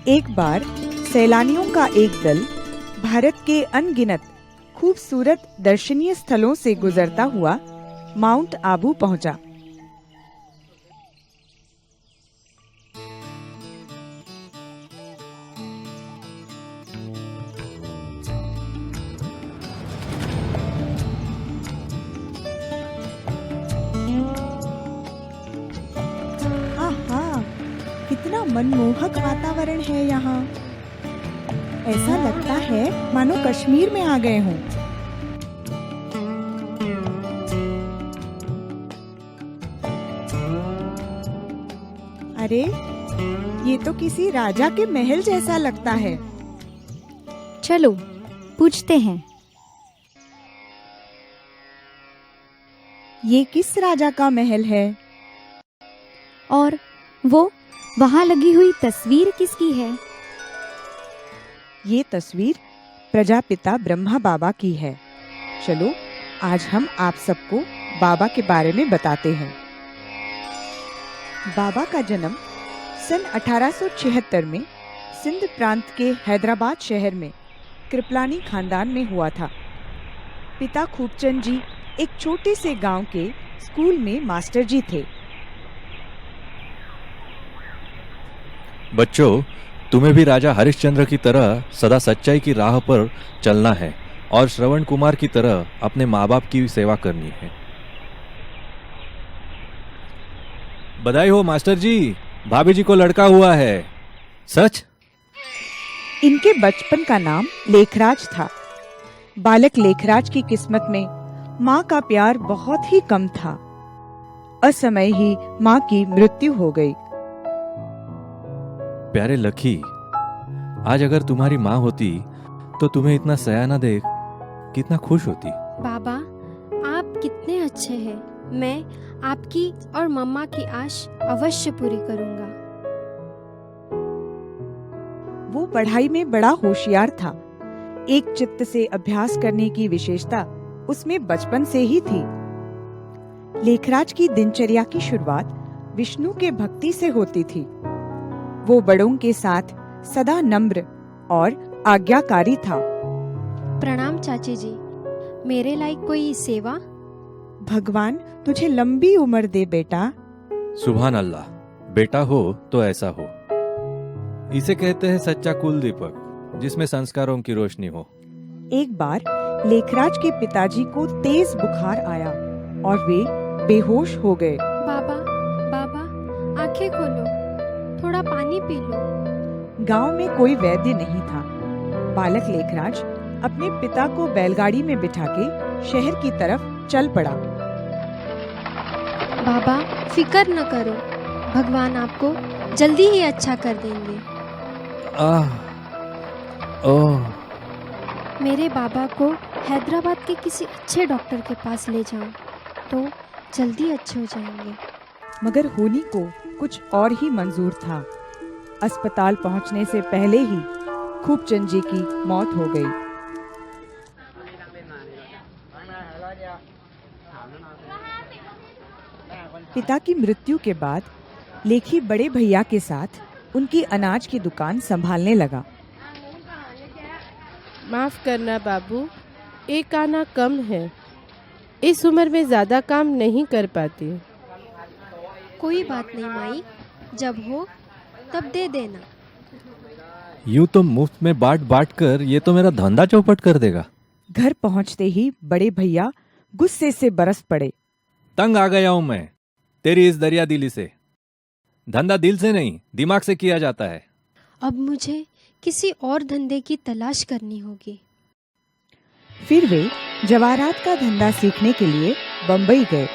एक बार सैलानियों का एक दल भारत के अनगिनत खूबसूरत दर्शनीय स्थलों से गुजरता हुआ माउंट आबू पहुंचा। आहा, कितना मनमोहक वातावरण है यहाँ। ऐसा लगता है मानो कश्मीर में आ गए हों। अरे, ये तो किसी राजा के महल जैसा लगता है। चलो पूछते हैं। ये किस राजा का महल है? और वो वहाँ लगी हुई तस्वीर किसकी है? ये तस्वीर प्रजापिता ब्रह्मा बाबा की है। चलो आज हम आप सबको बाबा के बारे में बताते हैं। बाबा का जन्म सन 1876 में सिंध प्रांत के हैदराबाद शहर में कृपलानी खानदान में हुआ था। पिता खूबचंद जी एक छोटे से गांव के स्कूल में मास्टर जी थे। बच्चों, तुम्हें भी राजा हरिश्चंद्र की तरह सदा सच्चाई की राह पर चलना है और श्रवण कुमार की तरह अपने माँ बाप की सेवा करनी है। बधाई हो मास्टर जी, भाभी जी को लड़का हुआ है। सच? इनके बचपन का नाम लेखराज था। बालक लेखराज की किस्मत में माँ का प्यार बहुत ही कम था। असमय ही माँ की मृत्यु हो गई। प्यारे लखी, आज अगर तुम्हारी माँ होती तो तुम्हें इतना सयाना देख कितना खुश होती। बाबा, आप कितने अच्छे हैं। मैं आपकी और मम्मा की आश अवश्य पूरी करूंगा। वो पढ़ाई में बड़ा होशियार था। एक चित्त से अभ्यास करने की विशेषता उसमें बचपन से ही थी। लेखराज की दिनचर्या की शुरुआत विष्णु के भक्ति से होती थी। वो बड़ों के साथ सदा नम्र और आज्ञाकारी था। प्रणाम चाची जी, मेरे लायक कोई सेवा? भगवान तुझे लंबी उम्र दे बेटा। सुभान अल्लाह, बेटा हो तो ऐसा हो। इसे कहते हैं सच्चा कुल दीपक, जिसमें संस्कारों की रोशनी हो। एक बार लेखराज के पिताजी को तेज बुखार आया और वे बेहोश हो गए। बाबा, बाबा, आंखें खोलो, थोड़ा पानी पी लो। गांव में कोई वैद्य नहीं था। बालक लेखराज अपने पिता को बैलगाड़ी में बिठा के शहर की तरफ चल पड़ा। बाबा, फिकर न करो, भगवान आपको जल्दी ही अच्छा कर देंगे। ओह। मेरे बाबा को हैदराबाद के किसी अच्छे डॉक्टर के पास ले जाओ तो जल्दी अच्छे हो जाएंगे। मगर होनी को कुछ और ही मंजूर था। अस्पताल पहुंचने से पहले ही खूबचंद जी की मौत हो गई। पिता की मृत्यु के बाद लेखी बड़े भैया के साथ उनकी अनाज की दुकान संभालने लगा। माफ करना बाबू, एक आना कम है। इस उम्र में ज्यादा काम नहीं कर पाती। कोई बात नहीं माई, जब हो तब दे देना। यूं तो मुफ्त में बांट बांट कर ये तो मेरा धंधा चौपट कर देगा। घर पहुंचते ही बड़े भैया गुस्से से बरस पड़े। तंग आ गया हूं मैं तेरी इस दरिया दिली से। धंधा दिल से नहीं, दिमाग से किया जाता है। अब मुझे किसी और धंधे की तलाश करनी होगी। फिर वे जवाहरात का धंधा सीखने के लिए बंबई गए।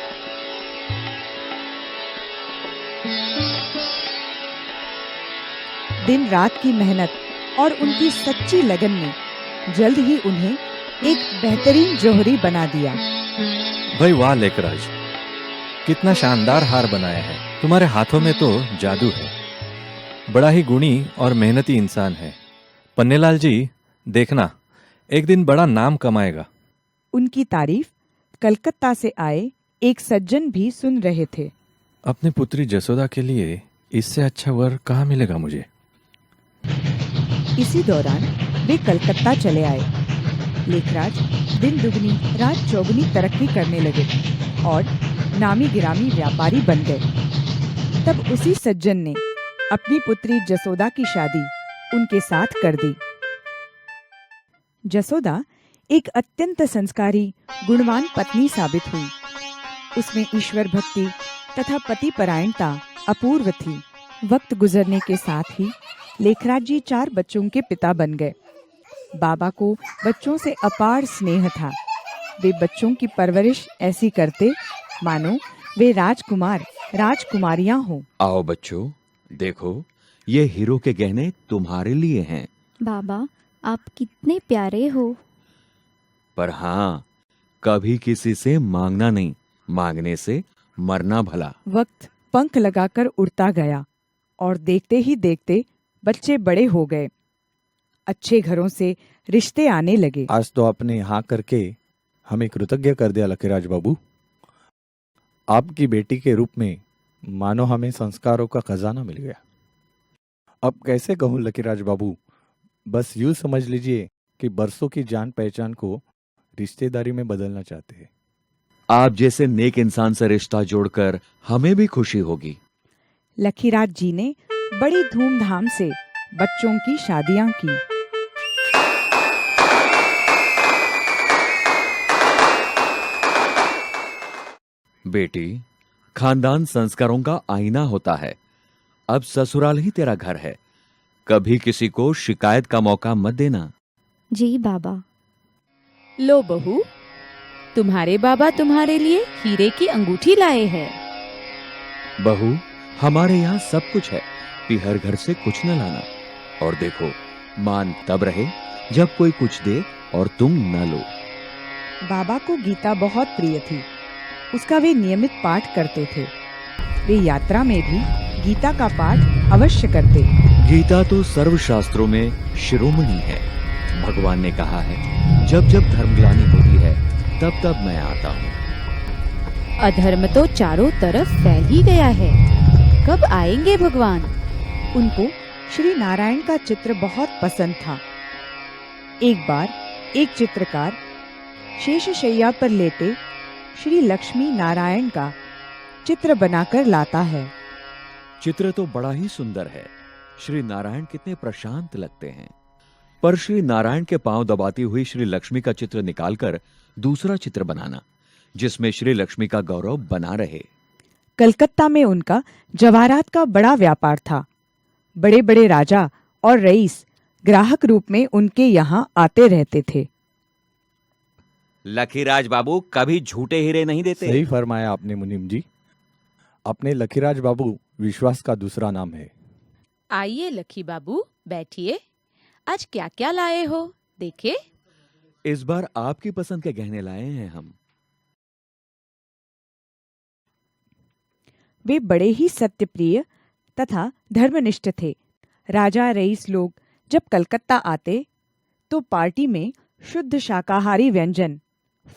दिन रात की मेहनत और उनकी सच्ची लगन ने जल्द ही उन्हें एक बेहतरीन जौहरी बना दिया। भाई वाह लेखराज, कितना शानदार हार बनाया है। तुम्हारे हाथों में तो जादू है। बड़ा ही गुणी और मेहनती इंसान है। पन्नेलाल जी, देखना एक दिन बड़ा नाम कमाएगा। उनकी तारीफ कलकत्ता से आए एक सज्जन भी सुन रहे थे। अपनी पुत्री जसोदा के लिए इससे अच्छा वर कहाँ मिलेगा मुझे। इसी दौरान वे कलकत्ता चले आए। लेखराज दिन दुगनी रात चौगुनी तरक्की करने लगे और नामी गिरामी व्यापारी बन गए। तब उसी सज्जन ने अपनी पुत्री जसोदा की शादी उनके साथ कर दी। जसोदा एक अत्यंत संस्कारी गुणवान पत्नी साबित हुई। उसमें ईश्वर भक्ति तथा पति परायणता अपूर्व थी। वक्त गुजरने के साथ ही लेखराज जी 4 बच्चों के पिता बन गए। बाबा को बच्चों से अपार स्नेह था। वे बच्चों की परवरिश ऐसी करते मानो वे राजकुमार राजकुमारियां हों। आओ बच्चों, देखो ये हीरो के गहने तुम्हारे लिए हैं। बाबा, आप कितने प्यारे हो। पर हाँ, कभी किसी से मांगना नहीं, मांगने से मरना भला। वक्त पंख लगाकर उड़ता गया और देखते ही देखते बच्चे बड़े हो गए। अच्छे घरों से रिश्ते आने लगे। आज तो आपने यहाँ करके हमें कृतज्ञ कर दिया लकीराज बाबू। आपकी बेटी के रूप में मानो हमें संस्कारों का खजाना मिल गया। अब कैसे कहूँ लकीराज बाबू, बस यूं समझ लीजिए कि बरसों की जान पहचान को रिश्तेदारी में बदलना चाहते हैं। आप जैसे नेक इंसान से रिश्ता जोड़कर हमें भी खुशी होगी। लकीराज जी ने बड़ी धूमधाम से बच्चों की शादियां की। बेटी, खानदान संस्कारों का आईना होता है। अब ससुराल ही तेरा घर है। कभी किसी को शिकायत का मौका मत देना। जी बाबा। लो बहू, तुम्हारे बाबा तुम्हारे लिए हीरे की अंगूठी लाए हैं। बहू, हमारे यहाँ सब कुछ है, पीहर घर से कुछ न लाना। और देखो, मान तब रहे जब कोई कुछ दे और तुम न लो। बाबा को गीता बहुत प्रिय थी। उसका वे नियमित पाठ करते थे। वे यात्रा में भी गीता का पाठ अवश्य करते। गीता तो सर्वशास्त्रों में शिरोमणि है। भगवान ने कहा है, जब जब धर्मग्लानि होती है तब तब मैं आता हूँ। अधर्म तो चारों तरफ फैल ही गया है। कब आएंगे भगवान? उनको श्री नारायण का चित्र बहुत पसंद था। एक बार एक चित्रकार शेषशैया पर लेटे श्री लक्ष्मी नारायण का चित्र बनाकर लाता है। चित्र तो बड़ा ही सुंदर है। श्री नारायण कितने प्रशांत लगते हैं। पर श्री नारायण के पांव दबाती हुई श्री लक्ष्मी का चित्र निकालकर दूसरा चित्र बनाना, जिसमें श्री लक्ष्मी का गौरव बना रहे। कलकत्ता में उनका जवाहरात का बड़ा व्यापार था। बड़े बड़े राजा और रईस ग्राहक रूप में उनके यहाँ आते रहते थे। लकीराज बाबू कभी झूठे हीरे नहीं देते। सही फरमाया आपने मुनीम जी। अपने लकीराज बाबू विश्वास का दूसरा नाम है। आइए लकी बाबू, बैठिए। आज क्या क्या लाए हो, देखे। इस बार आपकी पसंद के गहने लाए हैं हम। वे बड़े ही सत्यप्रिय तथा धर्मनिष्ठ थे। राजा रईस लोग जब कलकत्ता आते तो पार्टी में शुद्ध शाकाहारी व्यंजन,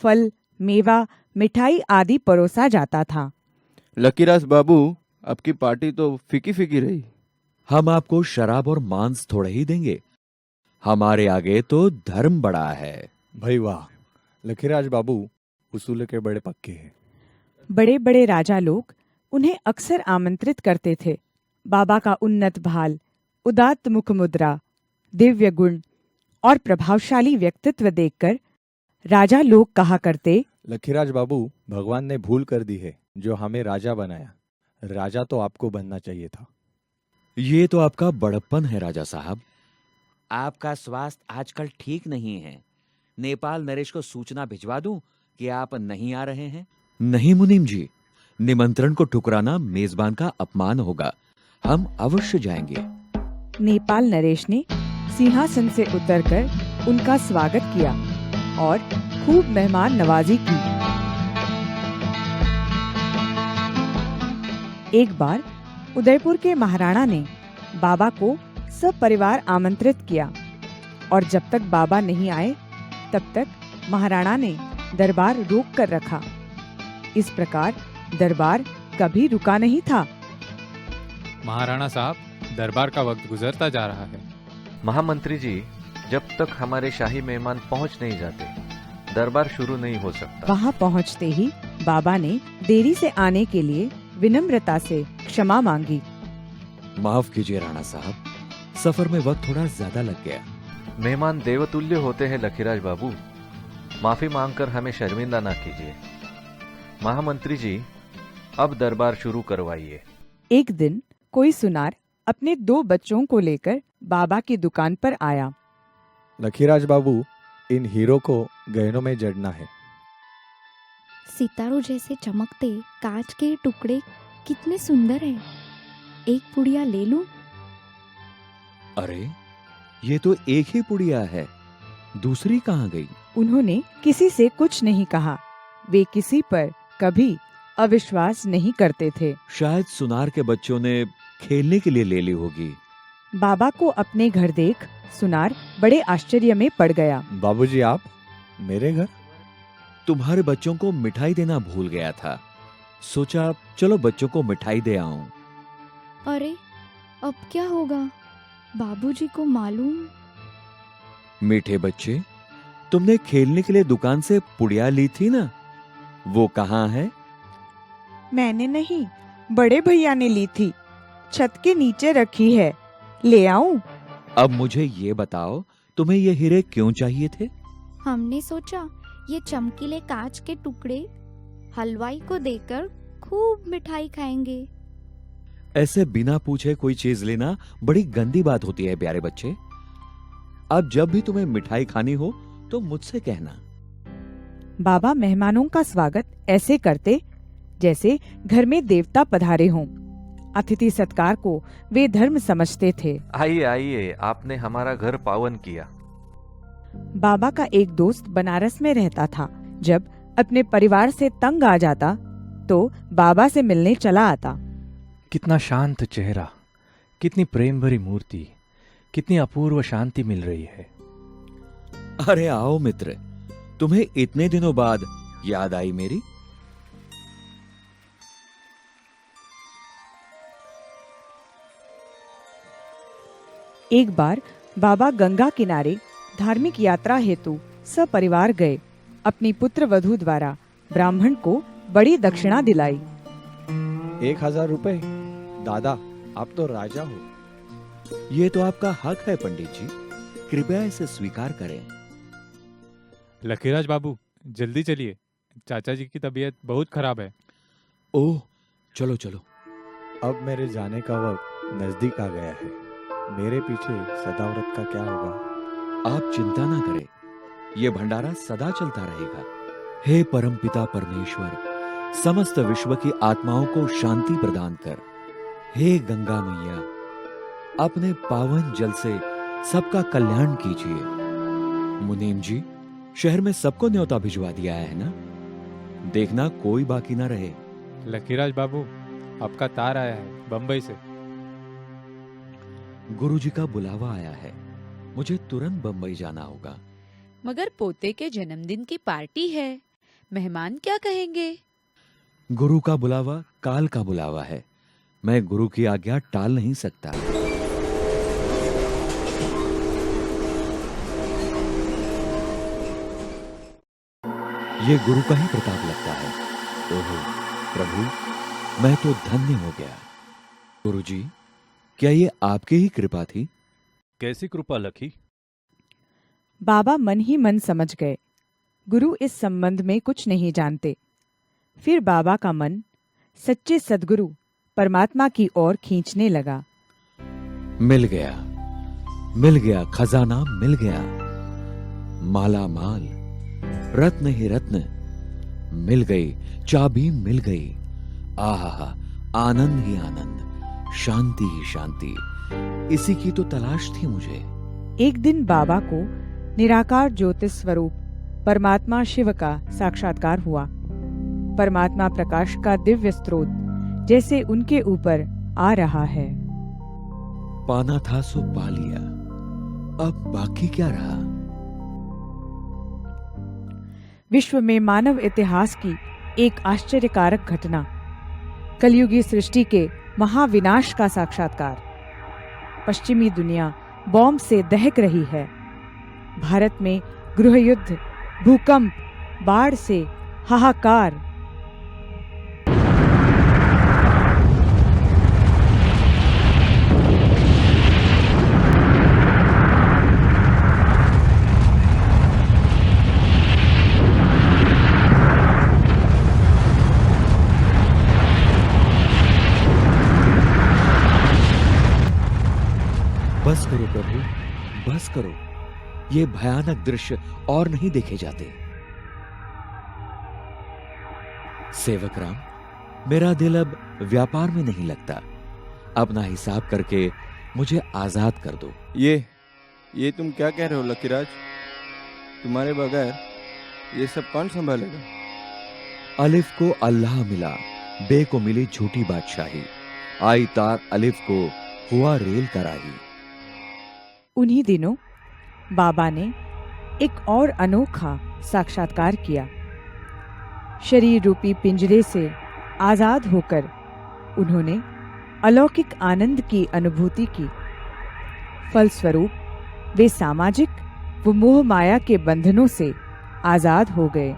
फल, मेवा, मिठाई आदि परोसा जाता था। लकीराज बाबू, आपकी पार्टी तो फीकी फीकी रही। हम आपको शराब और मांस थोड़े ही देंगे। हमारे आगे तो धर्म बड़ा है। भाई वाह, लकीराज बाबू उसूल के बड़े पक्के हैं। बड़े बड़े राजा लोग उन्हें अक्सर आमंत्रित करते थे। बाबा का उन्नत भाल, उदात्त मुख मुद्रा, दिव्य गुण और प्रभावशाली व्यक्तित्व देखकर राजा लोग कहा करते, लकीराज बाबू, भगवान ने भूल कर दी है जो हमें राजा बनाया। राजा तो आपको बनना चाहिए था। ये तो आपका बड़प्पन है राजा साहब। आपका स्वास्थ्य आजकल ठीक नहीं है। नेपाल नरेश को सूचना भिजवा दूं कि आप नहीं आ रहे हैं? नहीं मुनीम जी, निमंत्रण को ठुकराना मेजबान का अपमान होगा। हम अवश्य जाएंगे। नेपाल नरेश ने सिंहासन से उतरकर उनका स्वागत किया और खूब मेहमान नवाजी की। एक बार उदयपुर के महाराणा ने बाबा को सब परिवार आमंत्रित किया और जब तक बाबा नहीं आए तब तक महाराणा ने दरबार रोक कर रखा। इस प्रकार दरबार कभी रुका नहीं था। महाराणा साहब, दरबार का वक्त गुजरता जा रहा है। महामंत्री जी, जब तक हमारे शाही मेहमान पहुंच नहीं जाते, दरबार शुरू नहीं हो सकता। वहां पहुंचते ही बाबा ने देरी से आने के लिए विनम्रता से क्षमा मांगी। माफ कीजिए राणा साहब, सफर में वक्त थोड़ा ज्यादा लग गया। मेहमान देवतुल्य होते हैं लखीराज बाबू, माफी मांगकर हमें शर्मिंदा ना कीजिए। महामंत्री जी, अब दरबार शुरू करवाइए। एक दिन कोई सुनार अपने 2 बच्चों को लेकर बाबा की दुकान पर आया। लखीराज बाबू, इन हीरो को गहनों में जड़ना है। सितारों जैसे चमकते कांच के टुकड़े कितने सुंदर हैं। एक पुड़िया ले लूं? अरे, ये तो एक ही पुड़िया है, दूसरी कहाँ गई? उन्होंने किसी से कुछ नहीं कहा। वे किसी पर कभी अविश्वास नहीं करते थे। शायद सुनार के बच्चों ने खेलने के लिए ले ली होगी। बाबा को अपने घर देख सुनार बड़े आश्चर्य में पड़ गया। बाबूजी, आप मेरे घर? तुम्हारे बच्चों को मिठाई देना भूल गया था, सोचा चलो बच्चों को मिठाई दे आऊं। अरे, अब क्या होगा? बाबूजी को मालूम? मीठे बच्चे, तुमने खेलने के लिए दुकान से पुड़िया ली थी ना, वो कहाँ है? मैंने नहीं, बड़े भैया ने ली थी, छत के नीचे रखी है, ले आऊं? अब मुझे ये बताओ, तुम्हें ये हीरे क्यों चाहिए थे? हमने सोचा ये चमकीले कांच के टुकड़े हलवाई को देकर खूब मिठाई खाएंगे। ऐसे बिना पूछे कोई चीज लेना बड़ी गंदी बात होती है प्यारे बच्चे। अब जब भी तुम्हें मिठाई खानी हो तो मुझसे कहना। बाबा मेहमानों का स्वागत ऐसे करते जैसे घर में देवता पधारे हों। अतिथि सत्कार को वे धर्म समझते थे। आइए आइए, आपने हमारा घर पावन किया। बाबा का एक दोस्त बनारस में रहता था। जब अपने परिवार से तंग आ जाता तो बाबा से मिलने चला आता। कितना शांत चेहरा, कितनी प्रेम भरी मूर्ति, कितनी अपूर्व शांति मिल रही है। अरे आओ मित्र, तुम्हें इतने दिनों बाद याद आई मेरी? एक बार बाबा गंगा किनारे धार्मिक यात्रा हेतु सपरिवार गए। अपनी पुत्र वधू द्वारा ब्राह्मण को बड़ी दक्षिणा दिलाई। 1000 रुपए? दादा, आप तो राजा हो। ये तो आपका हक है पंडित जी, कृपया इसे स्वीकार करें। लखीराज बाबू, जल्दी चलिए, चाचा जी की तबीयत बहुत खराब है। ओह, चलो चलो। अब मेरे जाने का वक्त नजदीक आ गया है। मेरे पीछे सदाव्रत का क्या होगा? आप चिंता ना करें, ये भंडारा सदा चलता रहेगा। हे परमपिता परमेश्वर, समस्त विश्व की आत्माओं को शांति प्रदान कर। हे गंगा मैया, अपने पावन जल से सबका कल्याण कीजिए। मुनीम जी, शहर में सबको न्योता भिजवा दिया है ना? देखना कोई बाकी ना रहे। लखीराज बाबू, आपका तार आया है बंबई से। गुरुजी का बुलावा आया है, मुझे तुरंत बंबई जाना होगा। मगर पोते के जन्मदिन की पार्टी है, मेहमान क्या कहेंगे? गुरु का बुलावा काल का बुलावा है, मैं गुरु की आज्ञा टाल नहीं सकता। ये गुरु का ही प्रताप लगता है। ओहो प्रभु, मैं तो धन्य हो गया। गुरुजी, क्या ये आपकी ही कृपा थी? कैसी कृपा लखी? बाबा मन ही मन समझ गए, गुरु इस संबंध में कुछ नहीं जानते। फिर बाबा का मन सच्चे सद्गुरु परमात्मा की ओर खींचने लगा। मिल गया, खजाना मिल गया। माला माल, रत्न ही रत्न मिल गई, चाबी मिल गई। आहा, आनंद ही आनंद, शांति ही शांति, इसी की तो तलाश थी मुझे। एक दिन बाबा को निराकार ज्योतिष स्वरूप परमात्मा शिव का साक्षात्कार हुआ। परमात्मा प्रकाश का दिव्य स्रोत जैसे उनके ऊपर आ रहा है। पाना था सो पा लिया, अब बाकी क्या रहा? विश्व में मानव इतिहास की एक आश्चर्यकारक घटना, कलयुगी सृष्टि के महाविनाश का साक्षात्कार। पश्चिमी दुनिया बॉम्ब से दहक रही है। भारत में गृहयुद्ध, भूकंप, बाढ़ से हाहाकार। बस करो प्रभु, बस करो। ये भयानक दृश्य और नहीं देखे जाते। सेवक राम, मेरा दिल अब व्यापार में नहीं लगता। अपना हिसाब करके मुझे आजाद कर दो। ये तुम क्या कह रहे हो लकीराज? तुम्हारे बगैर ये सब कौन संभालेगा? अलिफ को अल्लाह मिला, बे को मिली झूठी बादशाही। आई तार अलिफ को हुआ रेल कराही। उन्हीं दिनों बाबा ने एक और अनोखा साक्षात्कार किया। शरीर रूपी पिंजरे से आजाद होकर उन्होंने अलौकिक आनंद की अनुभूति की। फलस्वरूप वे सामाजिक व मोह माया के बंधनों से आजाद हो गए।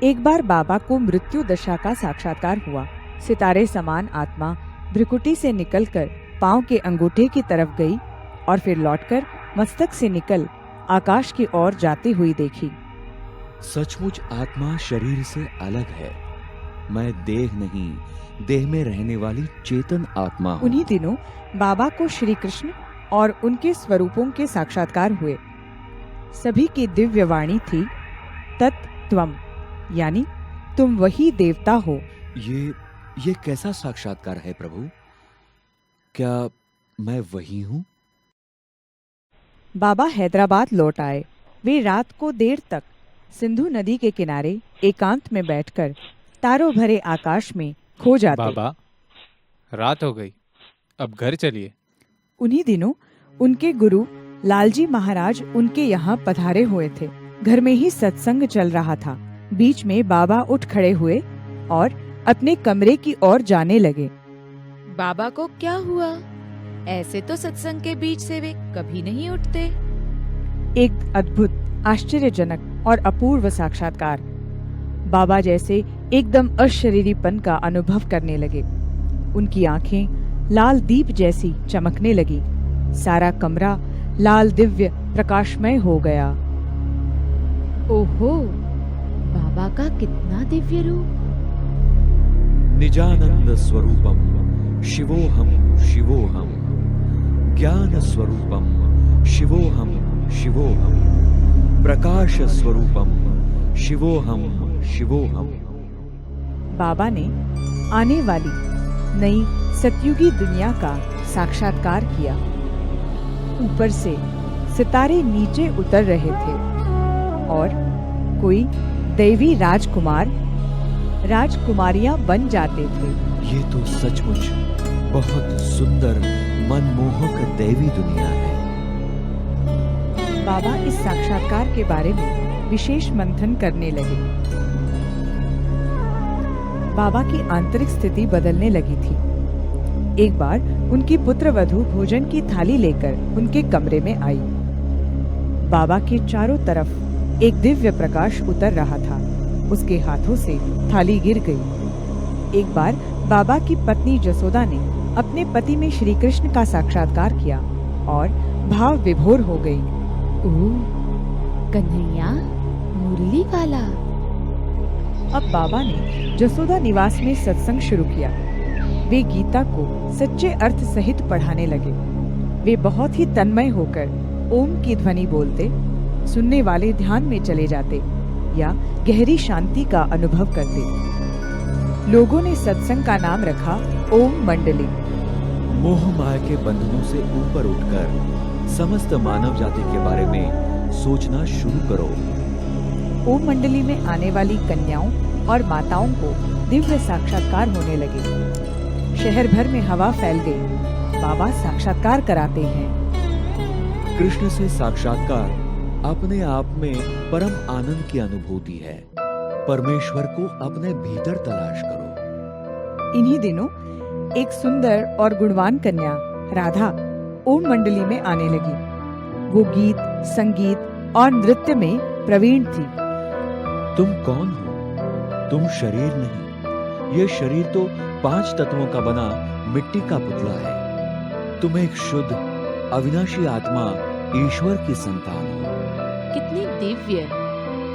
एक बार बाबा को मृत्यु दशा का साक्षात्कार हुआ। सितारे समान आत्मा भ्रिकुटी से निकलकर पांव के अंगूठे की तरफ गई और फिर लौटकर मस्तक से निकल आकाश की ओर जाती हुई देखी। सचमुच आत्मा शरीर से अलग है। मैं देह नहीं, देह में रहने वाली चेतन आत्मा हूँ। उन्हीं दिनों बाबा को श्री कृष्ण और उनके स्वरूपों के साक्षात्कार हुए। सभी की दिव्य वाणी थी, तत्त्वम, यानी तुम वही देवता हो। ये कैसा साक्षात्कार है प्रभु? क्या मैं वही हूँ? बाबा हैदराबाद लौट आए। वे रात को देर तक सिंधु नदी के किनारे एकांत में बैठकर तारों भरे आकाश में खो जाते। बाबा, रात हो गई, अब घर चलिए। उन्हीं दिनों उनके गुरु लालजी महाराज उनके यहाँ पधारे हुए थे। घर में ही सत्संग चल रहा था। बीच में बाबा उठ खड़े हुए और अपने कमरे की ओर जाने लगे। बाबा को क्या हुआ? ऐसे तो सत्संग के बीच से वे कभी नहीं उठते। एक अद्भुत, आश्चर्यजनक और अपूर्व साक्षात्कार। बाबा जैसे एकदम अशरीरीपन का अनुभव करने लगे। उनकी आंखें लाल दीप जैसी चमकने लगी। सारा कमरा लाल दिव्य प्रकाशमय हो गया। ओहो, बाबा का कितना दिव्य रूप! निजानंद स्वरूपम शिवोहम शिवोहम, ज्ञान स्वरूपम शिवोहम शिवोहम, प्रकाश स्वरूपम शिवोहम शिवोहम। बाबा ने आने वाली नई सतयुगी दुनिया का साक्षात्कार किया। ऊपर से सितारे नीचे उतर रहे थे और कोई दैवी राजकुमार, राजकुमारियां बन जाते थे। ये तो सचमुच बहुत सुंदर, मनमोहक दैवी दुनिया है। बाबा इस साक्षात्कार के बारे में विशेष मंथन करने लगे। बाबा की आंतरिक स्थिति बदलने लगी थी। एक बार उनकी पुत्रवधू भोजन की थाली लेकर उनके कमरे में आई। बाबा के चारों तरफ एक दिव्य प्रकाश उतर रहा था। उसके हाथों से थाली गिर गई। एक बार बाबा की पत्नी जसोदा ने अपने पति में श्री कृष्ण का साक्षात्कार किया और भाव विभोर हो गई। ओह, कन्हैया, मुरली वाला। अब बाबा ने जसोदा निवास में सत्संग शुरू किया। वे गीता को सच्चे अर्थ सहित पढ़ाने लगे। वे बहुत ही तन्मय होकर ओम की ध्वनि बोलते, सुनने वाले ध्यान में चले जाते या गहरी शांति का अनुभव करते। लोगों ने सत्संग का नाम रखा ओम मंडली। मोह माया के बंधनों से ऊपर उठकर समस्त मानव जाति के बारे में सोचना शुरू करो। ओम मंडली में आने वाली कन्याओं और माताओं को दिव्य साक्षात्कार होने लगे। शहर भर में हवा फैल गई। बाबा साक्षात्कार कराते हैं। कृष्ण से साक्षात्कार अपने आप में परम आनंद की अनुभूति है। परमेश्वर को अपने भीतर तलाश करो। इन्हीं दिनों एक सुंदर और गुणवान कन्या राधा ओम मंडली में आने लगी। वो गीत, संगीत और नृत्य में प्रवीण थी। तुम कौन हो? तुम शरीर नहीं, ये शरीर तो 5 तत्वों का बना मिट्टी का पुतला है। तुम एक शुद्ध अविनाशी आत्मा, ईश्वर की संतान हो। कितनी दिव्य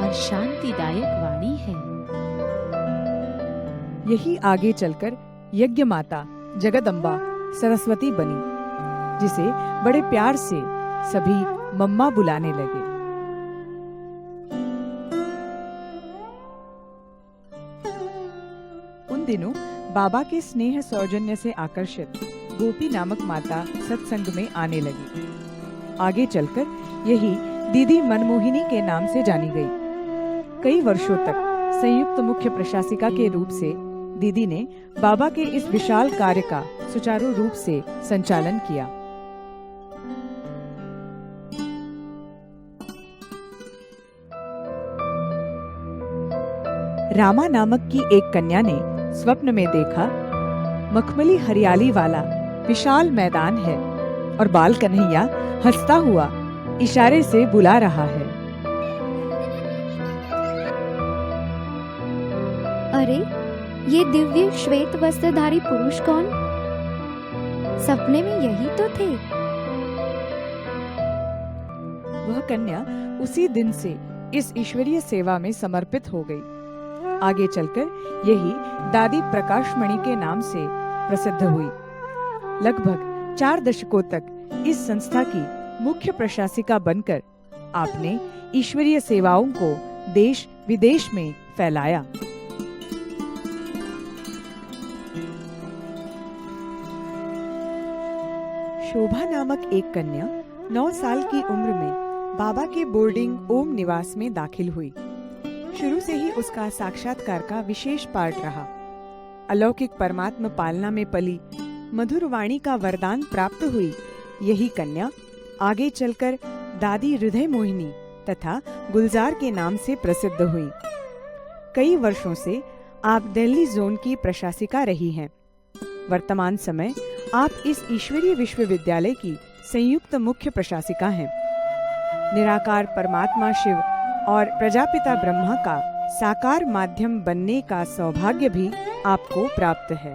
और शांतिदायक वाणी है। यही आगे चलकर यज्ञ माता जगदम्बा सरस्वती बनी, जिसे बड़े प्यार से सभी मम्मा बुलाने लगे। उन दिनों बाबा के स्नेह सौजन्य से आकर्षित गोपी नामक माता सत्संग में आने लगी। आगे चलकर यही दीदी मनमोहिनी के नाम से जानी गई। कई वर्षों तक संयुक्त मुख्य प्रशासिका के रूप से दीदी ने बाबा के इस विशाल कार्य का सुचारू रूप से संचालन किया। रामा नामक की एक कन्या ने स्वप्न में देखा, मखमली हरियाली वाला विशाल मैदान है और बाल कन्हैया हंसता हुआ इशारे से बुला रहा है। अरे, ये दिव्य श्वेत वस्त्रधारी पुरुष कौन? सपने में यही तो थे। वह कन्या उसी दिन से इस ईश्वरीय सेवा में समर्पित हो गई। आगे चलकर यही दादी प्रकाशमणि के नाम से प्रसिद्ध हुई। लगभग 4 दशकों तक इस संस्था की मुख्य प्रशासिका बनकर आपने ईश्वरीय सेवाओं को देश विदेश में फैलाया। शोभा नामक एक कन्या 9 साल की उम्र में बाबा के बोर्डिंग ओम निवास में दाखिल हुई। शुरू से ही उसका साक्षात्कार का विशेष पार्ट रहा। अलौकिक परमात्मा पालना में पली, मधुर वाणी का वरदान प्राप्त हुई यही कन्या आगे चलकर दादी हृदय मोहिनी तथा गुलजार के नाम से प्रसिद्ध हुई। कई वर्षों से आप दिल्ली जोन की प्रशासिका रही हैं। वर्तमान समय आप इस ईश्वरीय विश्वविद्यालय की संयुक्त मुख्य प्रशासिका हैं। निराकार परमात्मा शिव और प्रजापिता ब्रह्मा का साकार माध्यम बनने का सौभाग्य भी आपको प्राप्त है।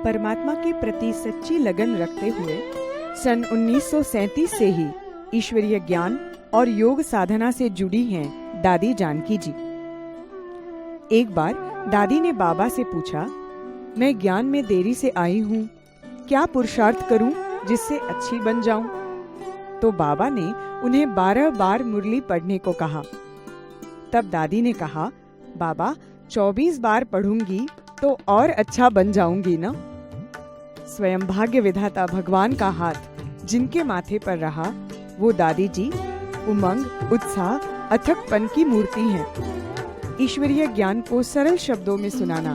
परमात्मा के प्रति सच्ची लगन रखते हुए सन 1937 से ही ईश्वरीय ज्ञान और योग साधना से जुड़ी हैं दादी जानकी जी। एक बार दादी ने बाबा से पूछा, मैं ज्ञान में देरी से आई हूँ, क्या पुरुषार्थ करूं जिससे अच्छी बन जाऊं? तो बाबा ने उन्हें 12 बार मुरली पढ़ने को कहा। तब दादी ने कहा, बाबा 24 बार पढ़ूंगी तो और अच्छा बन जाऊंगी ना। स्वयं भाग्य विधाता भगवान का हाथ जिनके माथे पर रहा, वो दादी जी उमंग, उत्साह, अथकपन की मूर्ति हैं। ईश्वरीय ज्ञान को सरल शब्दों में सुनाना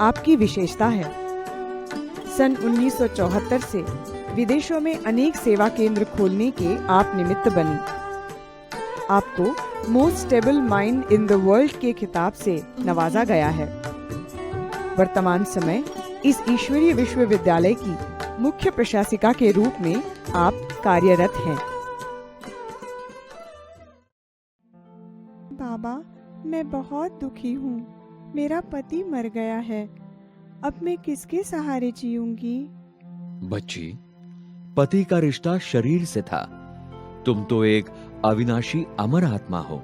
आपकी विशेषता है। सन 1974 से विदेशों में अनेक सेवा केंद्र खोलने के आप निमित्त बनी। आपको most stable mind in the world के खिताब से नवाजा गया है। वर्तमान समय इस ईश्वरीय विश्वविद्यालय की मुख्य प्रशासिका के रूप में आप कार्यरत हैं। बाबा, मैं बहुत दुखी हूँ। मेरा पति मर गया है। अब मैं किसके सहारे जीऊंगी? बच्ची, पति का रिश्ता शरीर से था। तुम तो एक अविनाशी अमर आत्मा हो।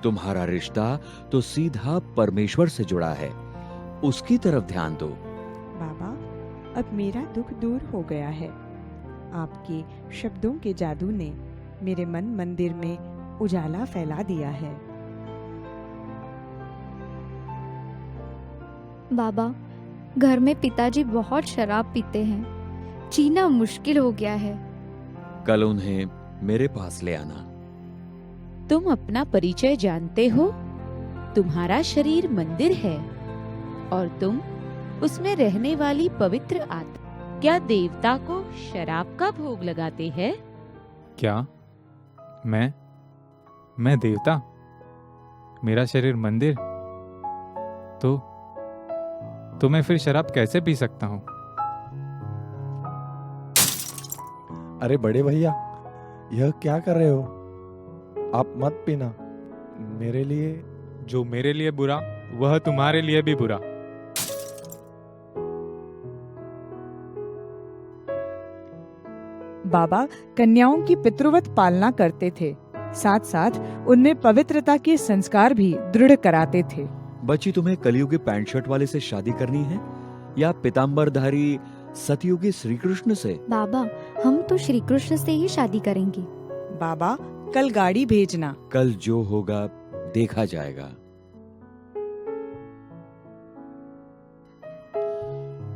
तुम्हारा रिश्ता तो सीधा परमेश्वर से जुड़ा है। उसकी तरफ ध्यान दो। बाबा, अब मेरा दुख दूर हो गया है। आपके शब्दों के जादू ने मेरे मन मंदिर में उजाला फैला दिया है। बाबा, घर में पिताजी बहुत शराब पीते हैं। जीना मुश्किल हो गया है। कल उन्हें मेरे पास ले आना। तुम अपना परिचय जानते हो? तुम्हारा शरीर मंदिर है और तुम उसमें रहने वाली पवित्र आत्मा। क्या देवता को शराब का भोग लगाते हैं? क्या मैं देवता? मेरा शरीर मंदिर? तो मैं फिर शराब कैसे पी सकता हूँ? अरे बड़े भैया, यह क्या कर रहे हो? आप मत पीना। मेरे लिए जो मेरे लिए बुरा वह तुम्हारे लिए भी बुरा। बाबा कन्याओं की पितृवत पालना करते थे, साथ साथ उनमें पवित्रता के संस्कार भी दृढ़ कराते थे। बच्ची, तुम्हें कलयुगी पैंट शर्ट वाले से शादी करनी है या पीताम्बरधारी सतयुगी श्री कृष्ण से? बाबा, हम तो श्री कृष्ण से ही शादी करेंगे। बाबा, कल गाड़ी भेजना। कल जो होगा देखा जाएगा।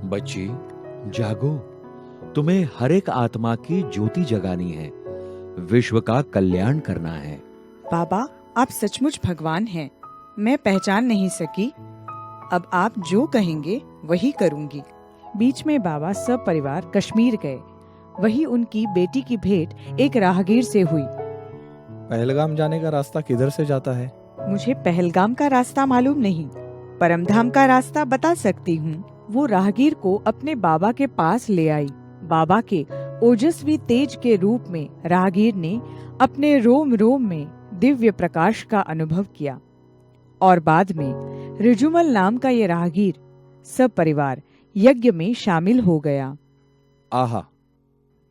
बच्ची, जागो। तुम्हें हर एक आत्मा की ज्योति जगानी है, विश्व का कल्याण करना है। बाबा, आप सचमुच भगवान हैं। मैं पहचान नहीं सकी। अब आप जो कहेंगे वही करूंगी। बीच में बाबा सब परिवार कश्मीर गए। वही उनकी बेटी की भेंट एक राहगीर से हुई। पहलगाम जाने का रास्ता किधर से जाता है? मुझे पहलगाम का रास्ता मालूम नहीं, परमधाम का रास्ता बता सकती हूँ। वो राहगीर को अपने बाबा के पास ले आई। बाबा के ओजस्वी तेज के रूप में राहगीर ने अपने रोम रोम में दिव्य प्रकाश का अनुभव किया और बाद में रिजुमल नाम का ये राहगीर सब परिवार यज्ञ में शामिल हो गया। आहा,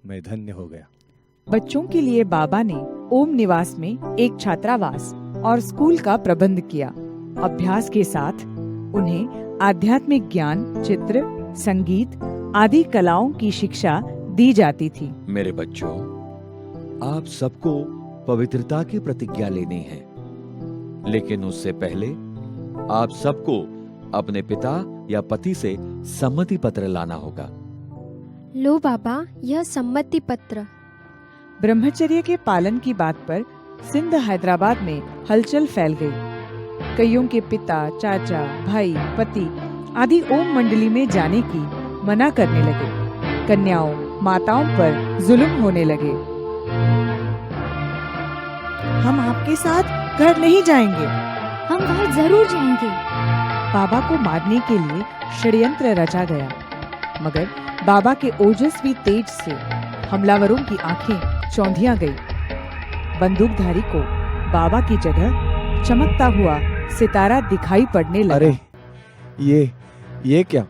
मैं धन्य हो गया। बच्चों के लिए बाबा ने ओम निवास में एक छात्रावास और स्कूल का प्रबंध किया। अभ्यास के साथ उन्हें आध्यात्मिक ज्ञान, चित्र, संगीत आदि कलाओं की शिक्षा दी जाती थी। मेरे बच्चों, आप सबको पवित्रता की प्रतिज्ञा लेनी है, लेकिन उससे पहले आप सबको अपने पिता या पति से सम्मति पत्र लाना होगा। लो बाबा, यह सम्मति पत्र। ब्रह्मचर्य के पालन की बात पर सिंध हैदराबाद में हलचल फैल गई। कईयों के पिता, चाचा, भाई, पति आदि ओम मंडली में जाने की मना करने लगे। कन्याओं, माताओं पर जुल्म होने लगे। हम आपके साथ घर नहीं जाएंगे। हम वहाँ जरूर जाएंगे। बाबा को मारने के लिए षड्यंत्र रचा गया, मगर बाबा के ओजस्वी तेज से हमलावरों की आंखें चौंधिया गई। बंदूकधारी को बाबा की जगह चमकता हुआ सितारा दिखाई पड़ने लगा। अरे ये क्या?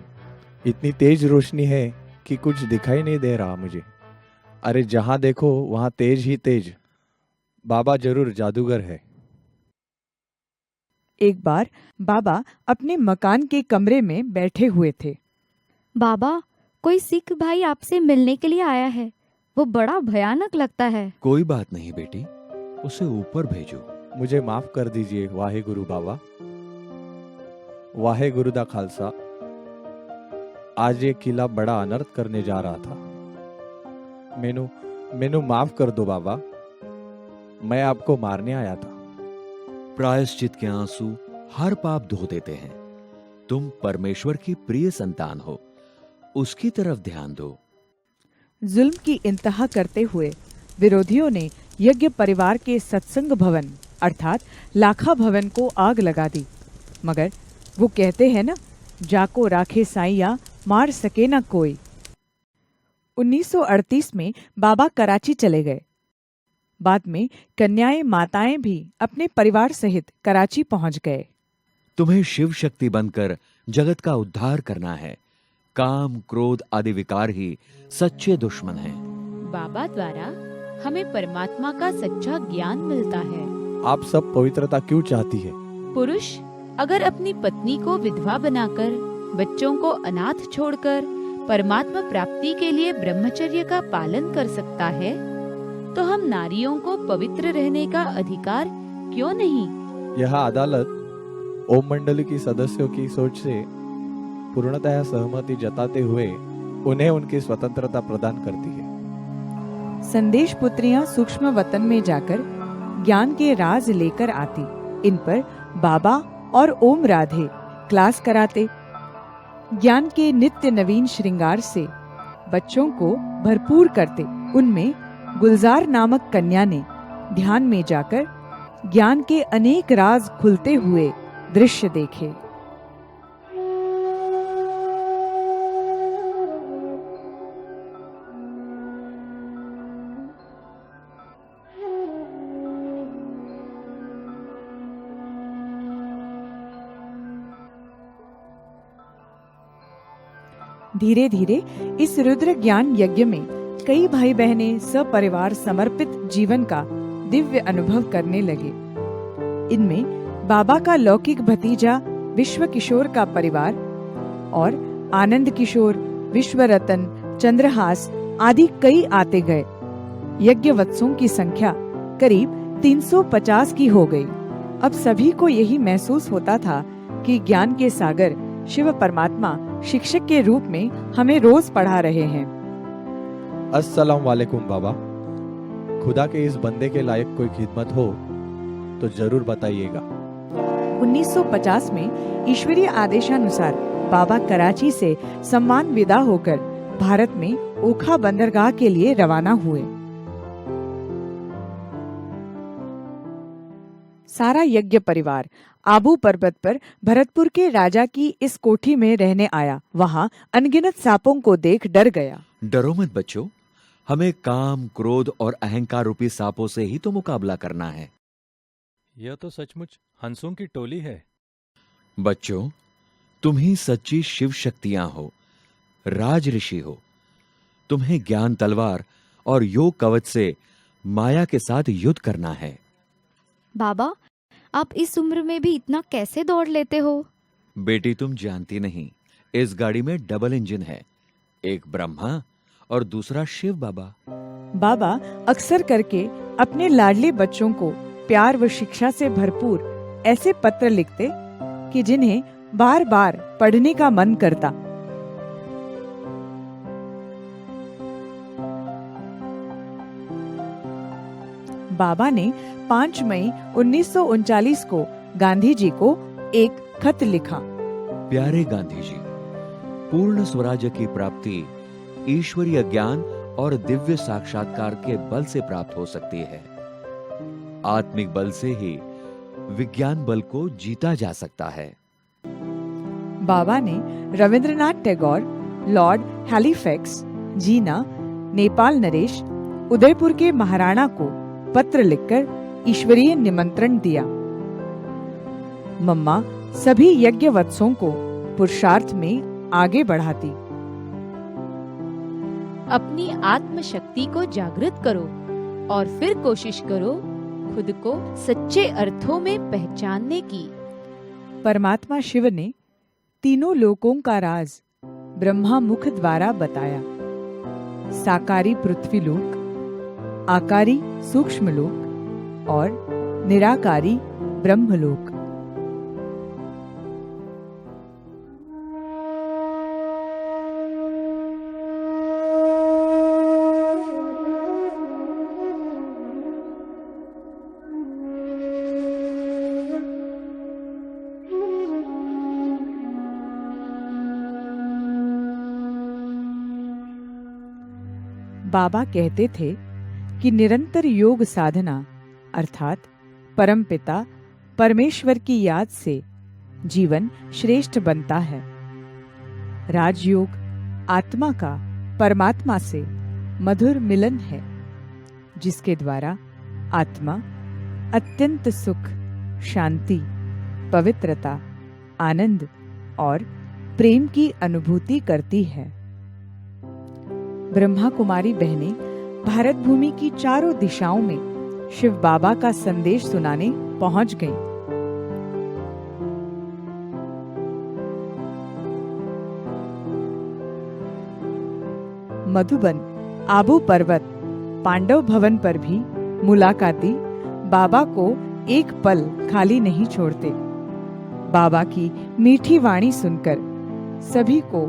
इतनी तेज रोशनी है कि कुछ दिखाई नहीं दे रहा मुझे। अरे जहां देखो वहां तेज ही तेज। बाबा जरूर जादूगर है। एक बार बाबा अपने मकान के कमरे में बैठे हुए थे। बाबा, कोई सिख भाई आपसे मिलने के लिए आया है। वो बड़ा भयानक लगता है। कोई बात नहीं बेटी, उसे ऊपर भेजो। मुझे माफ कर दीजिए वाहे गुरु बाबा। वाहे गुरु दा खालसा। आज ये किला बड़ा अनर्थ करने जा रहा था। मेनू माफ कर दो बाबा, मैं आपको मारने आया था। प्रायश्चित के आंसू हर पाप धो देते हैं। तुम परमेश्वर की प्रिय संतान हो, उसकी तरफ ध्यान दो। जुल्म की इंतहा करते हुए विरोधियों ने यज्ञ परिवार के सत्संग भवन अर्थात लाखा भवन को आग लगा दी। मगर वो कहते हैं ना, जाको राखे साईया मार सके ना कोई। 1938 में बाबा कराची चले गए। बाद में कन्याएं, माताएं भी अपने परिवार सहित कराची पहुंच गए। तुम्हें शिव शक्ति बनकर जगत का उद्धार करना है। काम, क्रोध आदि विकार ही सच्चे दुश्मन हैं। बाबा द्वारा हमें परमात्मा का सच्चा ज्ञान मिलता है। आप सब पवित्रता क्यों चाहती है? पुरुष अगर अपनी पत्नी को विधवा बनाकर, बच्चों को अनाथ छोड़कर परमात्मा प्राप्ति के लिए ब्रह्मचर्य का पालन कर सकता है, तो हम नारियों को पवित्र रहने का अधिकार क्यों नहीं? यह अदालत ओम मंडली की सदस्यों की सोच से पूर्णतः सहमति जताते हुए उन्हें उनकी स्वतंत्रता प्रदान करती है। संदेश पुत्रियां सूक्ष्म वतन में जाकर ज्ञान के राज लेकर आती। इन पर बाबा और ओम राधे क्लास कराते। ज्ञान के नित्य नवीन श्रृंगार से बच्चों को भरपूर करते। उनमें गुलजार नामक कन्या ने ध्यान में जाकर ज्ञान के अनेक राज खुलते हुए दृश्य देखे। धीरे धीरे इस रुद्र ज्ञान यज्ञ में कई भाई बहनें सपरिवार समर्पित जीवन का दिव्य अनुभव करने लगे। इनमें बाबा का लौकिक भतीजा विश्व किशोर का परिवार और आनंद किशोर, विश्वरतन, चंद्रहास आदि कई आते गए। यज्ञवत्सों की संख्या करीब 350 की हो गई। अब सभी को यही महसूस होता था कि ज्ञान के सागर शिव परमात्मा शिक्षक के रूप में हमें रोज पढ़ा रहे हैं। अस्सलाम वालेकुम बाबा। खुदा के इस बंदे के लायक कोई खिदमत हो तो जरूर बताइएगा। 1950 में ईश्वरीय आदेशानुसार बाबा कराची से सम्मान विदा होकर भारत में ओखा बंदरगाह के लिए रवाना हुए। सारा यज्ञ परिवार आबू पर्वत पर भरतपुर के राजा की इस कोठी में रहने आया। वहाँ अनगिनत सांपों को देख डर गया। डरो मत बच्चों, हमें काम, क्रोध और अहंकार रूपी सांपों से ही तो मुकाबला करना है। यह तो सचमुच हंसों की टोली है। बच्चों, तुम ही सच्ची शिव शक्तियां हो, राज ऋषि हो। तुम्हें ज्ञान तलवार और योग कवच से माया के साथ युद्ध करना है। बाबा, आप इस उम्र में भी इतना कैसे दौड़ लेते हो? बेटी, तुम जानती नहीं, इस गाड़ी में डबल इंजन है, एक ब्रह्मा और दूसरा शिव बाबा। बाबा अक्सर करके अपने लाडले बच्चों को प्यार व शिक्षा से भरपूर ऐसे पत्र लिखते कि जिन्हें बार बार पढ़ने का मन करता। बाबा ने 5 मई 1939 को गांधी जी को एक खत लिखा। प्यारे गांधी जी, पूर्ण स्वराज्य की प्राप्ति ईश्वरीय ज्ञान और दिव्य साक्षात्कार के बल से प्राप्त हो सकती है। आत्मिक बल से ही विज्ञान बल को जीता जा सकता है। बाबा ने रविंद्रनाथ टैगोर, लॉर्ड हैलिफैक्स, जीना, नेपाल नरेश, उदयपुर के महाराणा को पत्र लिखकर ईश्वरीय निमंत्रण दिया। मम्मा सभी यज्ञवत्सों को पुरुषार्थ में आगे बढ़ाती। अपनी आत्म शक्ति को जागृत करो और फिर कोशिश करो खुद को सच्चे अर्थों में पहचानने की। परमात्मा शिव ने तीनों लोकों का राज ब्रह्मा मुख द्वारा बताया। साकारी पृथ्वी लोक, आकारी सूक्ष्म लोक और निराकारी ब्रह्मलोक। बाबा कहते थे कि निरंतर योग साधना अर्थात परमपिता परमेश्वर की याद से जीवन श्रेष्ठ बनता है। राजयोग आत्मा का परमात्मा से मधुर मिलन है, जिसके द्वारा आत्मा अत्यंत सुख, शांति, पवित्रता, आनंद और प्रेम की अनुभूति करती है। ब्रह्मा कुमारी बहनें भारत भूमि की चारों दिशाओं में शिव बाबा का संदेश सुनाने पहुंच गईं। मधुबन, आबू पर्वत, पांडव भवन पर भी मुलाकाती बाबा को एक पल खाली नहीं छोड़ते। बाबा की मीठी वाणी सुनकर सभी को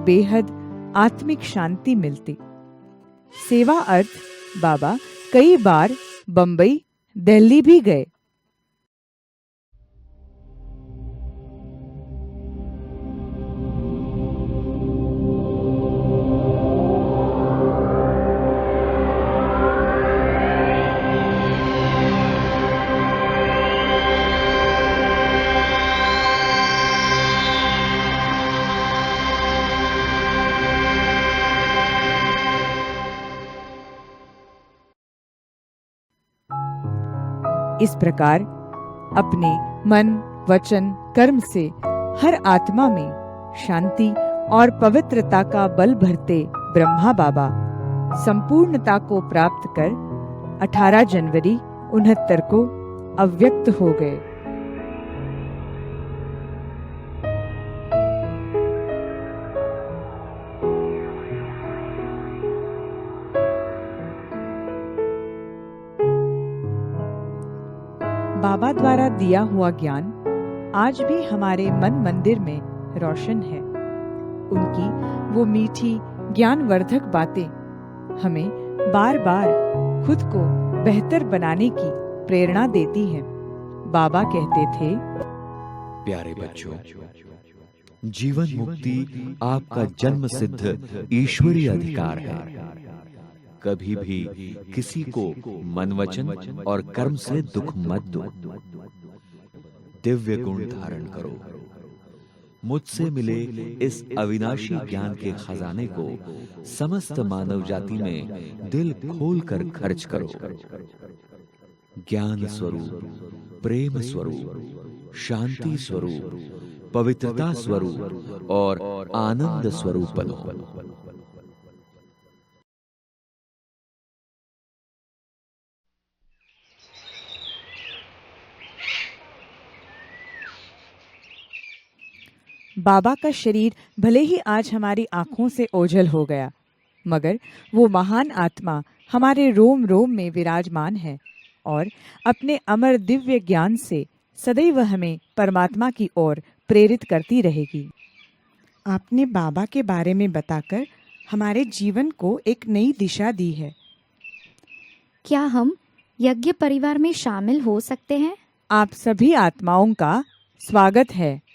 बेहद आत्मिक शांति मिलती। सेवा अर्थ बाबा कई बार बंबई, दिल्ली भी गए। इस प्रकार अपने मन, वचन, कर्म से हर आत्मा में शांति और पवित्रता का बल भरते ब्रह्मा बाबा संपूर्णता को प्राप्त कर 18 जनवरी 69 को अव्यक्त हो गए। बाबा द्वारा दिया हुआ ज्ञान आज भी हमारे मन मंदिर में रोशन है। उनकी वो मीठी ज्ञानवर्धक बातें हमें बार बार खुद को बेहतर बनाने की प्रेरणा देती हैं। बाबा कहते थे, प्यारे बच्चों, जीवन मुक्ति आपका जन्म सिद्ध ईश्वरीय अधिकार है। कभी भी किसी को मन, वचन और कर्म से दुख मत दो। दिव्य गुण धारण करो। मुझसे मिले इस अविनाशी ज्ञान के खजाने को समस्त मानव जाति में दिल खोलकर खर्च करो। ज्ञान स्वरूप, प्रेम स्वरूप, शांति स्वरूप, पवित्रता स्वरूप और आनंद स्वरूप बनो। बाबा का शरीर भले ही आज हमारी आंखों से ओझल हो गया, मगर वो महान आत्मा हमारे रोम रोम में विराजमान है और अपने अमर दिव्य ज्ञान से सदैव हमें परमात्मा की ओर प्रेरित करती रहेगी। आपने बाबा के बारे में बताकर हमारे जीवन को एक नई दिशा दी है। क्या हम यज्ञ परिवार में शामिल हो सकते हैं? आप सभी आत्माओं का स्वागत है।